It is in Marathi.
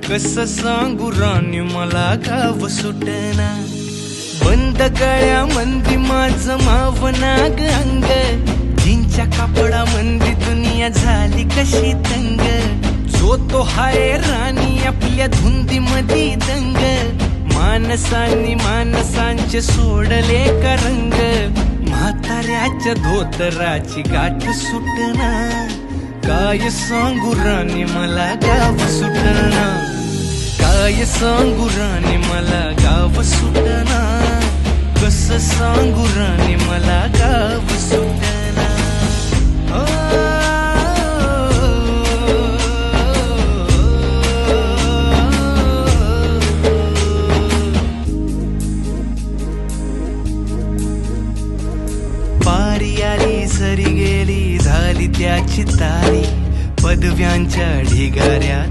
कसं सांगू राणी मला गाव सुटना, बंद गळ्या मंदी माझं मावनाग अंग, जींच्या कापडा मंदी दुनिया झाली कशी तंग, जो तो हाय राणी आपल्या धुंदी मधी दंग, माणसांनी माणसांचे सोडले का रंग, म्हाताऱ्याच्या धोतराची गाठ सुटना, काय सांगू राणी मला गाव सुटना, काय सांगू राणी मला गाव सुटना, कसं सांगू राणी मला गाव सुटना. पारी आली सरी गेली झाली त्याची तारी, पदव्यांच्या ढिगाऱ्या